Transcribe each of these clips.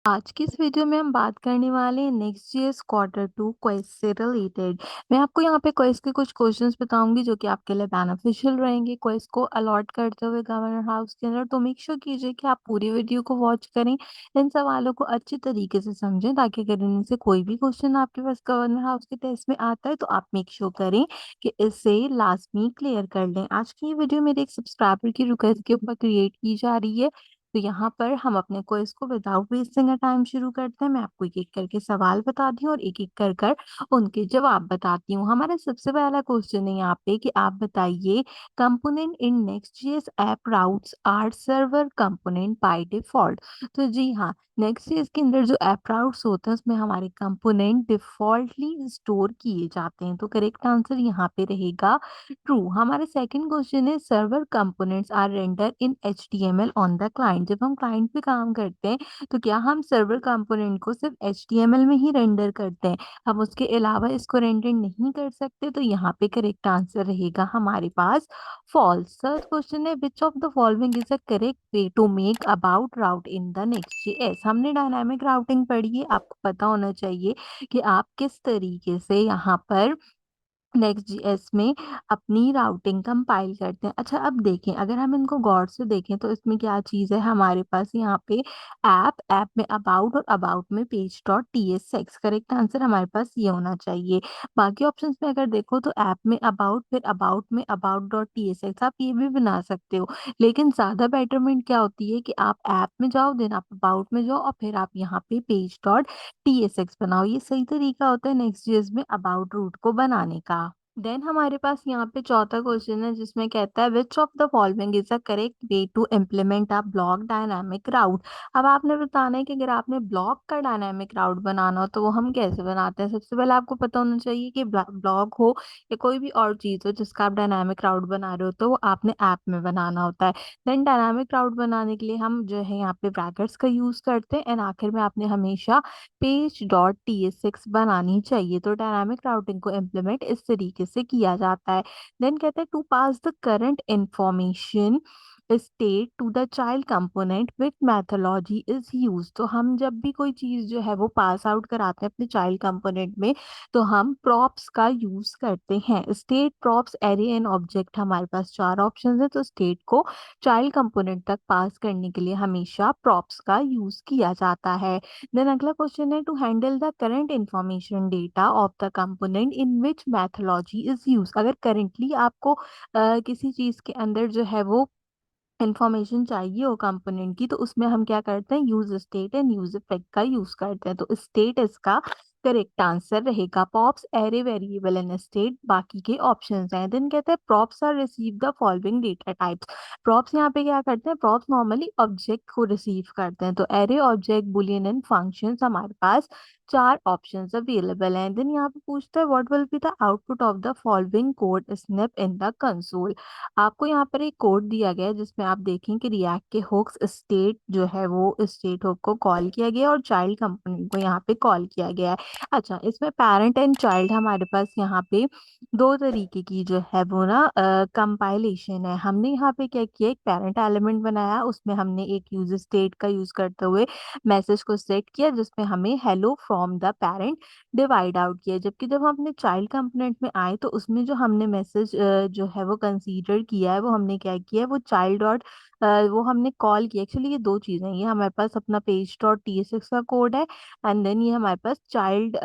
आज की इस वीडियो में हम बात करने वाले हैं next JS quarter two quiz से रिलेटेड। मैं आपको यहाँ पे क्विज के कुछ क्वेश्चंस बताऊंगी जो कि आपके लिए बेनिफिशियल रहेंगे क्विज को अलॉट करते हुए गवर्नर हाउस के अंदर। तो मेक श्योर कीजिए कि आप पूरी वीडियो को वॉच करें, इन सवालों को अच्छी तरीके से समझें ताकि अगर इनमें से कोई भी क्वेश्चन आपके पास गवर्नर हाउस के टेस्ट में आता है तो आप मेक श्योर करें कि इसे लास्ट में क्लियर कर लें। आज की ये वीडियो मेरे एक सब्सक्राइबर की रिक्वेस्ट के ऊपर क्रिएट की जा रही है, तो यहाँ पर हम अपने क्विज को विदाउट वेस्टिंग अ टाइम शुरू करते हैं। मैं आपको एक एक करके सवाल बताती हूँ और एक एक कर कर उनके जवाब बताती हूँ। हमारा सबसे पहला क्वेश्चन है यहाँ पे कि आप बताइए, कंपोनेंट इन नेक्स्ट.js app routes are server component by default. तो जी हाँ, नेक्स्ट.js के अंदर जो ऐप राउट्स होते हैं उसमें हमारे कंपोनेंट डिफॉल्टली स्टोर किए जाते हैं। तो करेक्ट आंसर यहाँ पे रहेगा ट्रू। हमारा सेकंड क्वेश्चन है, server components are render in HTML on the client. जब हम क्लाइंट पे काम करते हैं तो क्या हम सर्वर कंपोनेंट को सिर्फ HTML में ही रेंडर करते हैं, हम उसके अलावा इसको रेंडर नहीं कर सकते? तो यहाँ पे करेक्ट आंसर रहेगा हमारे पास फॉल्स। थर्ड क्वेश्चन है, which of the following is a correct way to make about route in the नेक्स्ट.js। हमने डायनामिक राउटिंग पढ़ी है, आपको पता होना चाहिए कि आप किस तरीके से यहाँ पर नेक्स्ट जीएस में अपनी राउटिंग कंपाइल करते हैं। अच्छा, अब देखें, अगर हम इनको गौर से देखें तो इसमें क्या चीज़ है हमारे पास यहाँ पे, ऐप में अबाउट और अबाउट में page dot tsx। Correct answer हमारे पास ये होना चाहिए। बाकी ऑप्शंस में अगर देखो तो ऐप में अबाउट, फिर अबाउट में अबाउट डॉट tsx, आप ये भी बना सकते हो, लेकिन ज़्यादा बेटरमेंट क्या होती है कि आप ऐप में जाओ, देन आप अबाउट में जाओ और फिर आप यहाँ पे पेज डॉट TSX बनाओ। ये सही तरीका होता है नेक्स्ट जेएस में अबाउट रूट को बनाने का। देन हमारे पास यहाँ पे चौथा क्वेश्चन है जिसमें कहता है, which of the following is a correct way to implement a block dynamic route. अब आपने बताना है कि अगर आपने ब्लॉक का डायनामिक राउट बनाना हो तो वो हम कैसे बनाते हैं। सबसे पहले आपको पता होना चाहिए कि ब्लॉक हो या कोई भी और चीज़ हो जिसका आप डायनामिक राउट बना रहे हो तो वो आपने ऐप में बनाना होता है। देन डायनामिक राउट बनाने के लिए हम जो है यहाँ पे ब्रैकेट्स का यूज करते हैं, एंड आखिर में आपने हमेशा पेज डॉट tsx बनानी चाहिए। तो डायनामिक राउटिंग को इम्प्लीमेंट इस तरीके से किया जाता है। देन कहते हैं, to pass the current information state to the child component which methodology is use. तो हम जब भी कोई चीज जो है वो पास आउट कराते हैं अपने चाइल्ड कंपोनेंट में तो हम प्रॉप्स का यूज करते हैं। State, props, array and object, हमारे पास चार ऑप्शन है। तो स्टेट को चाइल्ड कंपोनेंट तक पास करने के लिए हमेशा प्रॉप्स का यूज किया जाता है। देन अगला क्वेश्चन है, to handle the current information data of the component in which methodology is use. अगर करेंटली आपको किसी चीज के अंदर जो है वो इंफॉर्मेशन चाहिए हो कंपोनेंट की, तो उसमें हम क्या करते हैं, use state and use effect का यूज करते हैं। तो स्टेट इसका करेक्ट आंसर रहेगा। Props, array, variable and state बाकी के ऑप्शंस हैं। देन कहते हैं, props are receive the following data types. Props यहाँ पे क्या करते हैं, प्रॉप्स नॉर्मली ऑब्जेक्ट को रिसीव करते हैं। तो array, object, boolean and functions, हमारे पास चार ऑप्शंस अवेलेबल हैं। देन यहाँ पे पूछता है, what will be the output of the following code snip in the console. आपको यहाँ पर एक कोड दिया गया है जिसमें आप देखें कि रिएक्ट के हुक्स स्टेट जो है वो स्टेट हुक को कॉल किया गया है और चाइल्ड कंपोनेंट को यहाँ पे कॉल किया गया है। अच्छा, इसमें पेरेंट एंड चाइल्ड हमारे पास यहाँ पे दो तरीके की जो है वो ना कंपाइलेशन है। हमने यहाँ पे क्या किया, एक पेरेंट एलिमेंट बनाया, उसमें हमने एक यूज स्टेट का यूज करते हुए मैसेज को सेट किया जिसमें हमें hello from the parent divide out किया। जबकि जब हम अपने चाइल्ड कंपोनेंट में आए तो उसमें जो हमने मैसेज जो है वो कंसीडर किया है, वो हमने क्या किया है, वो चाइल्ड डॉट वो हमने कॉल किया। एक्चुअली ये दो चीज़ें हैं, ये हमारे पास अपना पेज डॉट tsx का कोड है, एंड देन ये हमारे पास चाइल्ड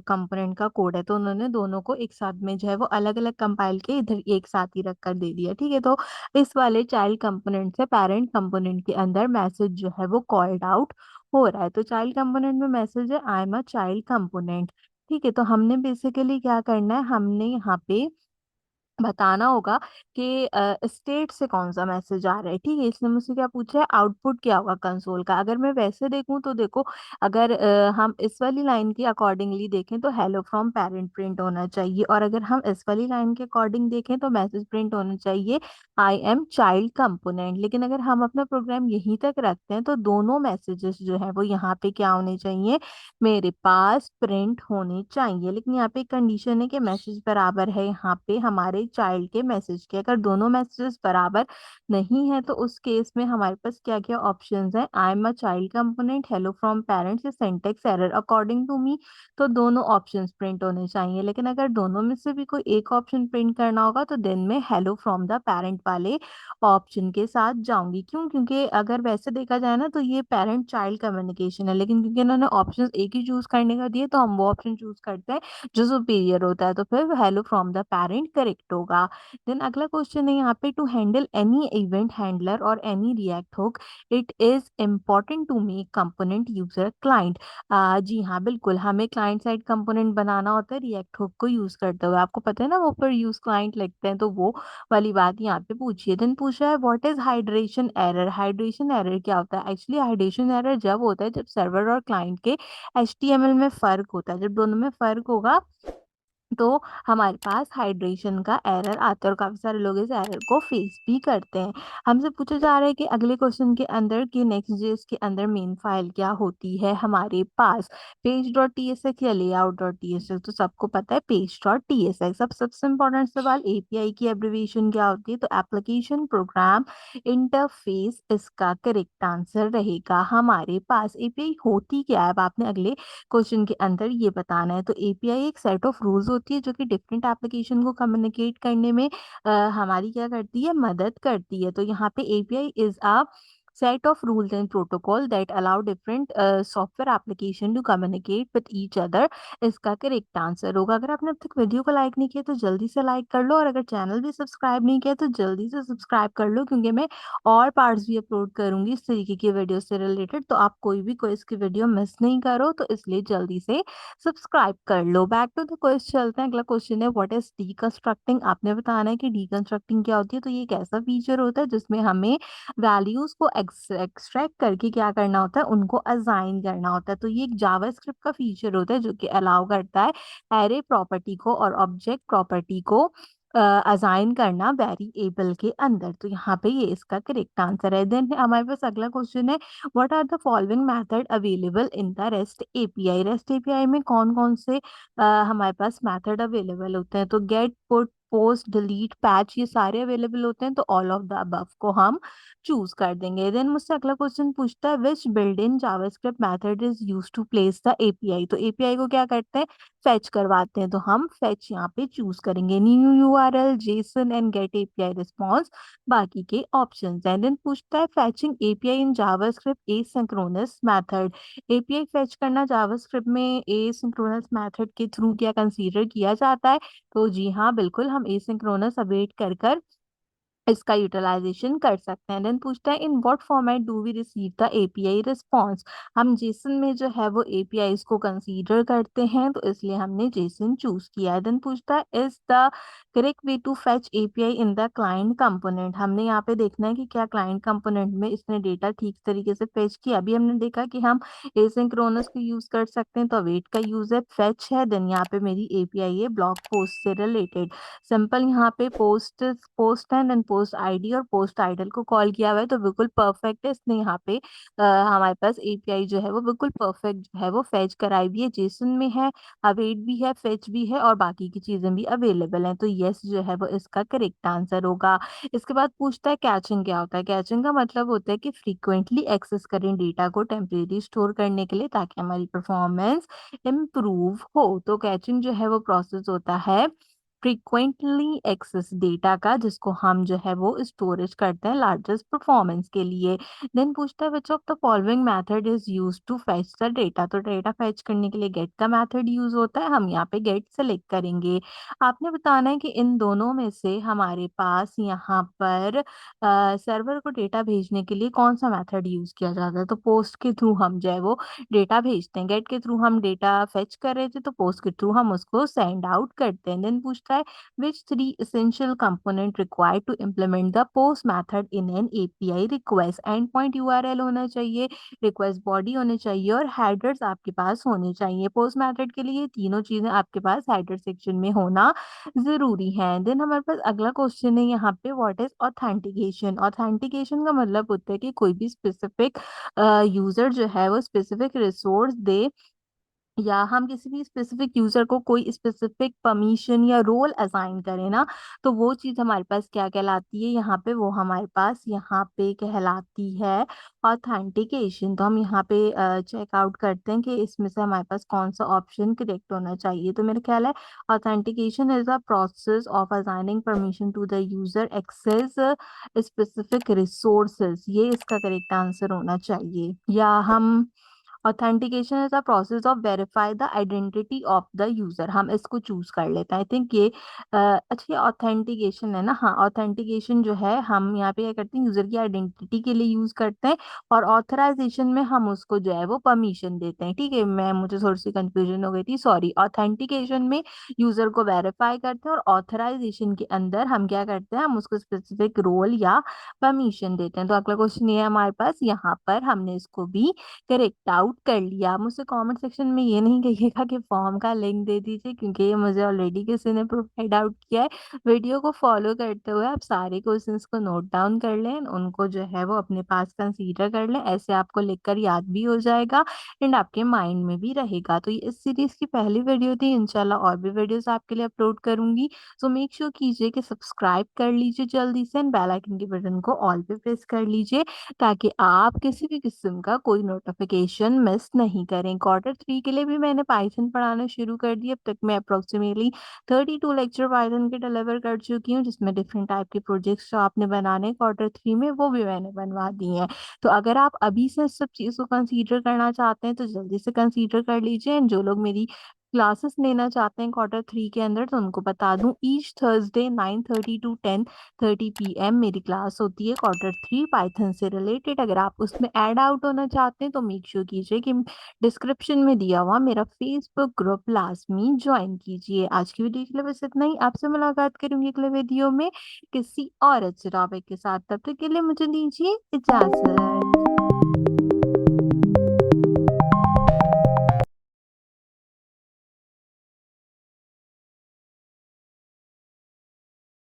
कंपोनेंट का कोड है। तो उन्होंने दोनों को एक साथ में जो है वो अलग अलग कंपाइल के इधर एक साथ ही रख कर दे दिया। ठीक है, तो इस वाले चाइल्ड कंपोनेंट से पेरेंट कंपोनेंट के अंदर मैसेज जो है वो कॉल्ड आउट हो रहा है। तो चाइल्ड कंपोनेंट में मैसेज है, आई एम अ चाइल्ड कंपोनेंट। ठीक है, तो हमने बेसिकली क्या करना है, हमने यहाँ पे बताना होगा कि स्टेट से कौन सा मैसेज आ रहा है। ठीक है, इसने मुझसे क्या पूछा है, आउटपुट क्या होगा कंसोल का। अगर मैं वैसे देखूं तो देखो, अगर हम इस वाली लाइन के अकॉर्डिंगली देखें तो हेलो फ्रॉम पेरेंट प्रिंट होना चाहिए, और अगर हम इस वाली लाइन के अकॉर्डिंग देखें तो मैसेज प्रिंट होना चाहिए, आई एम चाइल्ड कंपोनेंट। लेकिन अगर हम अपना प्रोग्राम यहीं तक रखते हैं तो दोनों मैसेजेस जो है वो यहाँ पे क्या होने चाहिए, मेरे पास प्रिंट होने चाहिए। लेकिन यहाँ पे कंडीशन है कि मैसेज बराबर है यहाँ पे हमारे चाइल्ड के मैसेज के। अगर दोनों मैसेजेस बराबर नहीं है तो उस केस में हमारे पास क्या क्या ऑप्शंस हैं, I am a child component, hello from parents या syntax error according to me. तो दोनों ऑप्शंस प्रिंट होने चाहिए, लेकिन अगर दोनों में से भी कोई एक ऑप्शन प्रिंट करना होगा तो देन में हेलो फ्रॉम द पेरेंट वाले ऑप्शन के साथ जाऊंगी। क्यों? क्योंकि अगर वैसे देखा जाए ना तो ये पेरेंट चाइल्ड कम्युनिकेशन है, लेकिन क्योंकि इन्होंने ऑप्शन एक ही चूज करने का दिए तो हम वो ऑप्शन चूज करते हैं जो सुपीरियर होता है, तो फिर hello from the parent correct होगा। देन अगला क्वेश्चन है यहाँ पे, to handle any event handler और any React hook it is important to make component user client. जी हाँ, बिल्कुल, हमें क्लाइंट साइड कंपोनेंट बनाना होता है रिएक्ट हुक को यूज करते हुए। आपको पता है ना वो पर यूज क्लाइंट लिखते हैं, तो वो वाली बात यहाँ पे पूछिए। देन पूछा है what is hydration error. Hydration error क्या होता है? एक्चुअली हाइड्रेशन एरर जब होता है जब सर्वर और क्लाइंट के एचटीएमएल में फर्क होता है। जब दोनों में फर्क होगा तो हमारे पास हाइड्रेशन का एरर आता है, और काफी सारे लोग इस एरर को फेस भी करते हैं। हमसे पूछा जा रहा है कि अगले क्वेश्चन के अंदर कि नेक्स्ट जेएस के अंदर मेन फाइल क्या होती है हमारे पास, पेज डॉट टीएसएक्स या लेआउट डॉट टीएसएक्स। तो सबको पता है पेज डॉट टीएसएक्स। अब सबसे इंपॉर्टेंट सवाल, एपीआई की एब्रिविएशन क्या होती है? तो एप्लीकेशन प्रोग्राम इंटरफेस इसका करेक्ट आंसर रहेगा हमारे पास। एपीआई होती क्या है? अब आपने अगले क्वेश्चन के अंदर ये बताना है। तो एपीआई एक सेट ऑफ रूल्स होती है जो कि डिफरेंट एप्लीकेशन को कम्युनिकेट करने में हमारी क्या करती है, मदद करती है। तो यहाँ पे API is a set of rules and protocol that allow different software application to communicate with each other। इसका करेक्ट आंसर होगा। अगर आपने अब तक वीडियो को लाइक नहीं किया तो जल्दी से लाइक कर लो, और अगर चैनल भी सब्सक्राइब नहीं किया तो जल्दी से सब्सक्राइब कर लो, क्योंकि मैं और पार्ट्स भी अपलोड करूंगी इस तरीके की वीडियो से रिलेटेड, तो आप कोई भी क्विज की वीडियो मिस नहीं करो, तो इसलिए जल्दी से सब्सक्राइब कर लो। बैक टू द क्वेश्चन चलते हैं। अगला क्वेश्चन है व्हाट इज डीकंस्ट्रक्टिंग। आपने बताना है कि डीकंस्ट्रक्टिंग क्या होती है। तो ये एक ऐसा फीचर होता है जिसमें हमें वैल्यूज को एक्सट्रैक्ट करके क्या करना होता है, उनको असाइन करना होता है। तो ये एक जावास्क्रिप्ट का फीचर होता है जो कि अलाउ करता है एरे प्रॉपर्टी को और ऑब्जेक्ट प्रॉपर्टी को असाइन करना वेरिएबल के अंदर। तो यहाँ पे ये इसका करेक्ट आंसर है। देन हमारे पास अगला क्वेश्चन है what are the following method available in the rest API. Rest API में कौन कौन से हमारे पास मेथड अवेलेबल होते हैं? तो get, put, post, delete, patch, ये सारे अवेलेबल होते हैं, तो ऑल ऑफ द अबव को हम चूज कर देंगे। देन मुझसे अगला क्वेश्चन पूछता है which build in JavaScript method is use to place the API. तो एपीआई को क्या करते हैं, फेच करवाते हैं, तो हम फेच यहाँ पे चूज करेंगे। New URL, JSON and get API response बाकी के ऑप्शंस हैं। देन पूछता है fetching API in JavaScript asynchronous method. API fetch करना जावास्क्रिप्ट में एसिंक्रोनस मेथड के थ्रू क्या कंसीडर किया जाता है? तो जी हाँ, बिल्कुल, हम एसिंक्रोनस अवेट कर कर इसका यूटिलाइजेशन कर सकते हैं। देन पूछता है in what format do we receive the API response. हम जेसन में जो है वो एपीआई को कंसीडर करते हैं, तो इसलिए हमने जेसन चूज किया है। देन पूछता है is the correct way to fetch API in the client component. हमने यहाँ पे देखना है कि क्या क्लाइंट कंपोनेंट में इसने डेटा ठीक तरीके से फेच किया। अभी हमने देखा कि हम एसिंक्रोनस को यूज कर सकते हैं, तो अवेट का यूज है, फेच है, देन यहाँ पे मेरी एपीआई है ब्लॉग पोस्ट से रिलेटेड। सिंपल यहाँ पे पोस्ट पोस्ट है, देन पोस्ट आईडी और पोस्ट टाइटल को कॉल किया हुआ है, तो बिल्कुल परफेक्ट है। इसने यहाँ पे हमारे पास एपीआई जो है वो बिल्कुल परफेक्ट जो है वो फेच कराई भी है, जेसन में है, अवेट भी है, फेच भी है, और बाकी की चीजें भी अवेलेबल हैं। तो यस जो है वो इसका करेक्ट आंसर होगा। इसके बाद पूछता है कैचिंग क्या होता है। कैचिंग का मतलब होता है कि फ्रीक्वेंटली एक्सेस करें डेटा को टेम्परेरी स्टोर करने के लिए, ताकि हमारी परफॉर्मेंस इम्प्रूव हो। तो कैचिंग जो है वो प्रोसेस होता है फ्रीक्वेंटली एक्सेस डेटा का, जिसको हम जो है वो स्टोरेज करते हैं लार्जेस्ट परफॉर्मेंस के लिए। देन पूछता है which of the following method is use to fetch the data. तो डेटा फेच करने के लिए गेट का मेथड यूज होता है, हम यहाँ पे गेट सेलेक्ट करेंगे। आपने बताना है कि इन दोनों में से हमारे पास यहाँ पर सर्वर को डेटा भेजने के लिए कौन सा मेथड यूज किया जाता है। तो पोस्ट के थ्रू हम जो है वो डेटा भेजते हैं, गेट के थ्रू हम डेटा फेच कर रहे थे, तो पोस्ट के थ्रू हम उसको सेंड आउट करते हैं। देन पूछता है which three essential component required to implement the post method in an API request। And point URL होना चाहिए, रिक्वेस्ट बॉडी होनी चाहिए, और हेडर्स आपके पास होने चाहिए। पोस्ट मेथड के लिए ये तीनों चीजें आपके पास हेडर सेक्शन में होना जरूरी है। देन हमारे पास अगला क्वेश्चन है यहाँ पे व्हाट इज ऑथेंटिकेशन। ऑथेंटिकेशन का मतलब होता है कि कोई भी स्पेसिफिक यूजर जो है वो स्पेसिफिक रिसोर्स दे या हम किसी भी स्पेसिफिक यूजर को कोई स्पेसिफिक परमिशन या रोल असाइन करें ना, तो वो चीज हमारे पास क्या कहलाती है यहाँ पे, वो हमारे पास यहाँ पे कहलाती है ऑथेंटिकेशन। तो हम यहाँ पे चेकआउट करते हैं कि इसमें से हमारे पास कौन सा ऑप्शन करेक्ट होना चाहिए। तो मेरा ख्याल है authentication is a process of assigning permission to the user access specific resources, ये इसका करेक्ट आंसर होना चाहिए। या हम authentication is a process of verify the identity of the user, हम इसको चूज कर लेते हैं। आई थिंक ये अच्छी ऑथेंटिकेशन है ना। हाँ, ऑथेंटिकेशन जो है हम यहाँ पे क्या करते हैं, यूजर की आइडेंटिटी के लिए यूज करते हैं, और ऑथराइजेशन में हम उसको जो है वो परमिशन देते हैं। ठीक है, मैं मुझे थोड़ी सी कंफ्यूजन हो गई थी, सॉरी। ऑथेंटिकेशन में यूजर को वेरीफाई करते हैं, और ऑथराइजेशन के अंदर हम क्या करते हैं, हम उसको स्पेसिफिक रोल या परमिशन देते हैं। तो अगला क्वेश्चन ये है हमारे पास, यहाँ पर हमने इसको भी करेक्ट आउट कर लिया। मुझसे कमेंट सेक्शन में ये नहीं कहिएगा कि फॉर्म का लिंक दे दीजिए, क्योंकि ये मुझे ऑलरेडी किसी ने प्रोवाइड आउट किया है। वीडियो को फॉलो करते हुए आप सारे क्वेश्चंस को नोट डाउन कर लें, उनको जो है वो अपने पास कंसीडर कर लें, ऐसे आपको लिखकर याद भी हो जाएगा एंड आपके माइंड में भी रहेगा। तो ये इस सीरीज की पहली वीडियो थी, इंशाल्लाह और भी वीडियोस आपके लिए अपलोड करूंगी। सो मेक श्योर कीजिए कि सब्सक्राइब कर लीजिए जल्दी से, एंड बेल आइकन के बटन को ऑल पे प्रेस कर लीजिए, ताकि आप किसी भी किस्म का कोई नोटिफिकेशन मिस नहीं करें। क्वार्टर 3 के लिए भी मैंने पाइथन पढ़ाना शुरू कर दिया। अब तक मैं अप्रोक्सीमेटली 32 लेक्चर पाइथन के डिलीवर कर चुकी हूँ, जिसमें डिफरेंट टाइप के प्रोजेक्ट्स जो आपने बनाने क्वार्टर 3 में, वो भी मैंने बनवा दिए हैं। तो अगर आप अभी से सब चीज़ को कंसीडर करना चाहते हैं तो जल्दी से कंसीडर कर लीजिए। एंड जो लोग मेरी क्लासेस लेना चाहते हैं क्वार्टर 3 के अंदर, तो उनको बता दूं, ईच थर्सडे 9:30 टू 10:30 PM मेरी क्लास होती है क्वार्टर 3 पाइथन से रिलेटेड। अगर आप उसमें ऐड आउट होना चाहते हैं तो मेक श्योर कीजिए कि डिस्क्रिप्शन में दिया हुआ मेरा फेसबुक ग्रुप लाजमी ज्वाइन कीजिए। आज की वीडियो के लिए बस इतना ही। आपसे मुलाकात करूंगी अगले वीडियो में किसी और अच्छे टॉपिक के साथ। तब तक के लिए मुझे दीजिए इजाजत।